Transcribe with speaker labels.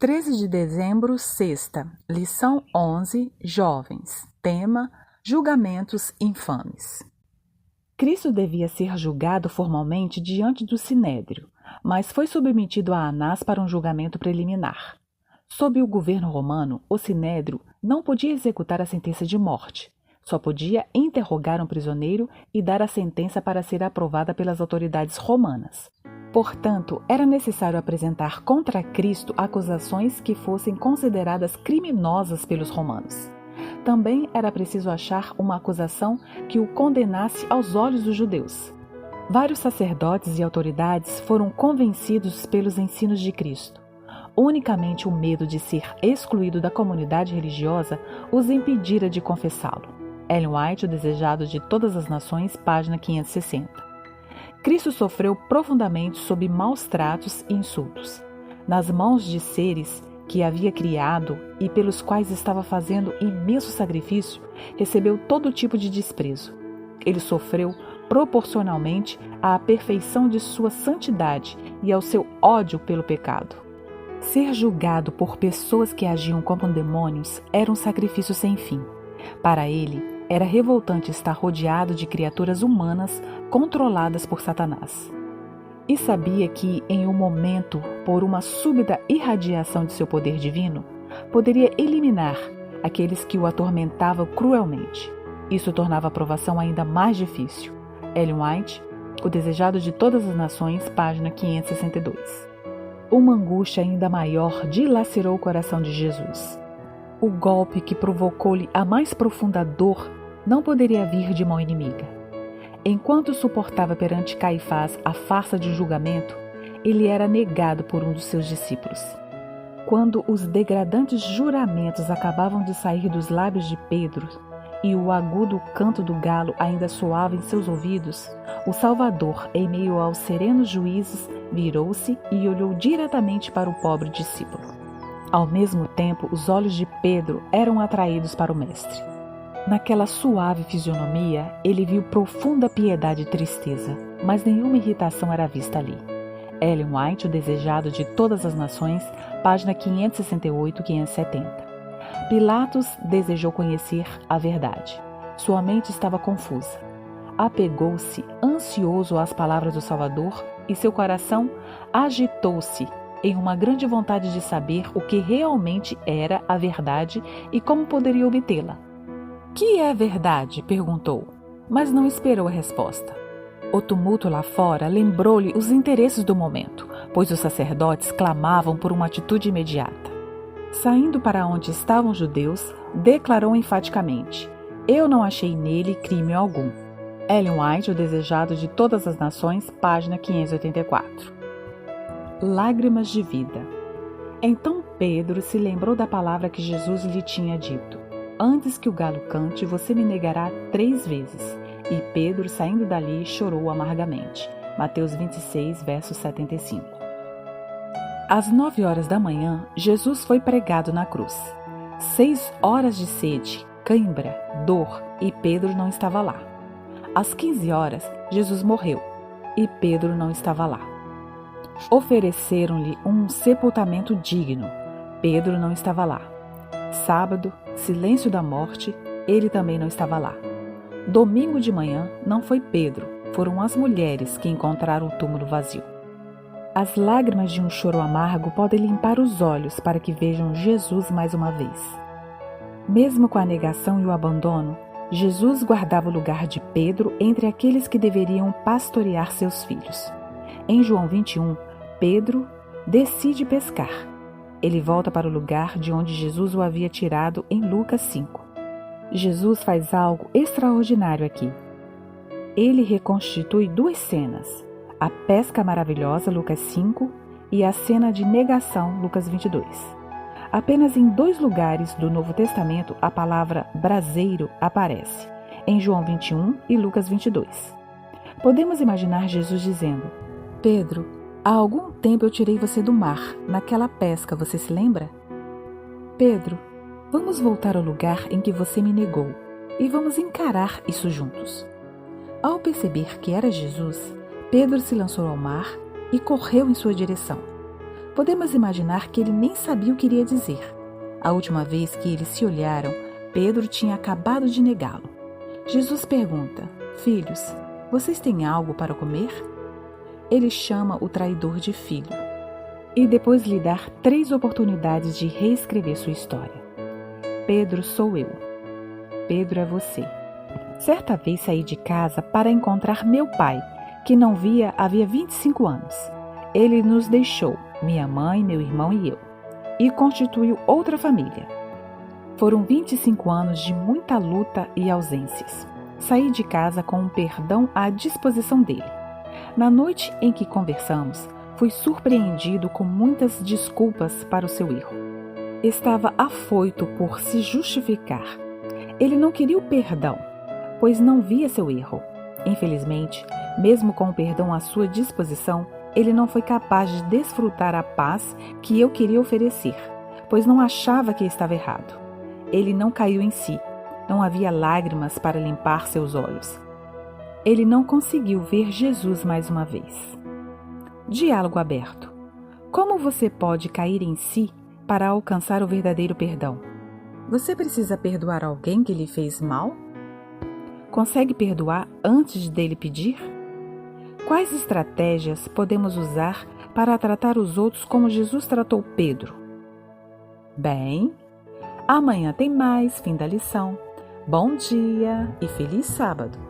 Speaker 1: 13 de dezembro, sexta, lição 11, jovens, tema, julgamentos infames. Cristo devia ser julgado formalmente diante do Sinédrio, mas foi submetido a Anás para um julgamento preliminar. Sob o governo romano, o Sinédrio não podia executar a sentença de morte, só podia interrogar um prisioneiro e dar a sentença para ser aprovada pelas autoridades romanas. Portanto, era necessário apresentar contra Cristo acusações que fossem consideradas criminosas pelos romanos. Também era preciso achar uma acusação que o condenasse aos olhos dos judeus. Vários sacerdotes e autoridades foram convencidos pelos ensinos de Cristo. Unicamente o medo de ser excluído da comunidade religiosa os impedira de confessá-lo. Ellen White, O Desejado de Todas as Nações, página 560. Cristo sofreu profundamente sob maus tratos e insultos. Nas mãos de seres que havia criado e pelos quais estava fazendo imenso sacrifício, recebeu todo tipo de desprezo. Ele sofreu proporcionalmente à perfeição de sua santidade e ao seu ódio pelo pecado. Ser julgado por pessoas que agiam como demônios era um sacrifício sem fim. Para ele, era revoltante estar rodeado de criaturas humanas controladas por Satanás. E sabia que, em um momento, por uma súbita irradiação de seu poder divino, poderia eliminar aqueles que o atormentavam cruelmente. Isso tornava a provação ainda mais difícil. Ellen White, O Desejado de Todas as Nações, página 562. Uma angústia ainda maior dilacerou o coração de Jesus. O golpe que provocou-lhe a mais profunda dor não poderia vir de mão inimiga. Enquanto suportava perante Caifás a farsa de julgamento, ele era negado por um dos seus discípulos. Quando os degradantes juramentos acabavam de sair dos lábios de Pedro e o agudo canto do galo ainda soava em seus ouvidos, o Salvador, em meio aos serenos juízes, virou-se e olhou diretamente para o pobre discípulo. Ao mesmo tempo, os olhos de Pedro eram atraídos para o Mestre. Naquela suave fisionomia, ele viu profunda piedade e tristeza, mas nenhuma irritação era vista ali. Ellen White, O Desejado de Todas as Nações, página 568-570. Pilatos desejou conhecer a verdade. Sua mente estava confusa. Apegou-se ansioso às palavras do Salvador e seu coração agitou-se em uma grande vontade de saber o que realmente era a verdade e como poderia obtê-la. "Que é verdade?" perguntou, mas não esperou a resposta. O tumulto lá fora lembrou-lhe os interesses do momento, pois os sacerdotes clamavam por uma atitude imediata. Saindo para onde estavam os judeus, declarou enfaticamente: "Eu não achei nele crime algum." Ellen White, O Desejado de Todas as Nações, página 584. Lágrimas de vida. Então Pedro se lembrou da palavra que Jesus lhe tinha dito: "Antes que o galo cante, você me negará 3 vezes." E Pedro, saindo dali, chorou amargamente. Mateus 26, verso 75. Às 9 horas da manhã, Jesus foi pregado na cruz. 6 horas de sede, cãibra, dor, e Pedro não estava lá. Às 15 horas, Jesus morreu, e Pedro não estava lá. Ofereceram-lhe um sepultamento digno. Pedro não estava lá. Sábado, silêncio da morte, ele também não estava lá. Domingo de manhã, não foi Pedro, foram as mulheres que encontraram o túmulo vazio. As lágrimas de um choro amargo podem limpar os olhos para que vejam Jesus mais uma vez. Mesmo com a negação e o abandono, Jesus guardava o lugar de Pedro entre aqueles que deveriam pastorear seus filhos. Em João 21, Pedro decide pescar. Ele volta para o lugar de onde Jesus o havia tirado em Lucas 5. Jesus faz algo extraordinário aqui. Ele reconstitui 2 cenas: a pesca maravilhosa, Lucas 5, e a cena de negação, Lucas 22. Apenas em 2 lugares do Novo Testamento a palavra braseiro aparece, em João 21 e Lucas 22. Podemos imaginar Jesus dizendo: "Pedro, há algum tempo eu tirei você do mar, naquela pesca, você se lembra? Pedro, vamos voltar ao lugar em que você me negou e vamos encarar isso juntos." Ao perceber que era Jesus, Pedro se lançou ao mar e correu em sua direção. Podemos imaginar que ele nem sabia o que iria dizer. A última vez que eles se olharam, Pedro tinha acabado de negá-lo. Jesus pergunta: Filhos, vocês têm algo para comer? Ele chama o traidor de filho e depois lhe dá 3 oportunidades de reescrever sua história. Pedro sou eu. Pedro é você. Certa vez saí de casa para encontrar meu pai, que não via havia 25 anos. Ele nos deixou, minha mãe, meu irmão e eu, e constituiu outra família. Foram 25 anos de muita luta e ausências. Saí de casa com um perdão à disposição dele. Na noite em que conversamos, fui surpreendido com muitas desculpas para o seu erro. Estava afoito por se justificar. Ele não queria o perdão, pois não via seu erro. Infelizmente, mesmo com o perdão à sua disposição, ele não foi capaz de desfrutar a paz que eu queria oferecer, pois não achava que estava errado. Ele não caiu em si, não havia lágrimas para limpar seus olhos. Ele não conseguiu ver Jesus mais uma vez. Diálogo aberto. Como você pode cair em si para alcançar o verdadeiro perdão? Você precisa perdoar alguém que lhe fez mal? Consegue perdoar antes dele pedir? Quais estratégias podemos usar para tratar os outros como Jesus tratou Pedro? Bem, amanhã tem mais, fim da lição. Bom dia e feliz sábado!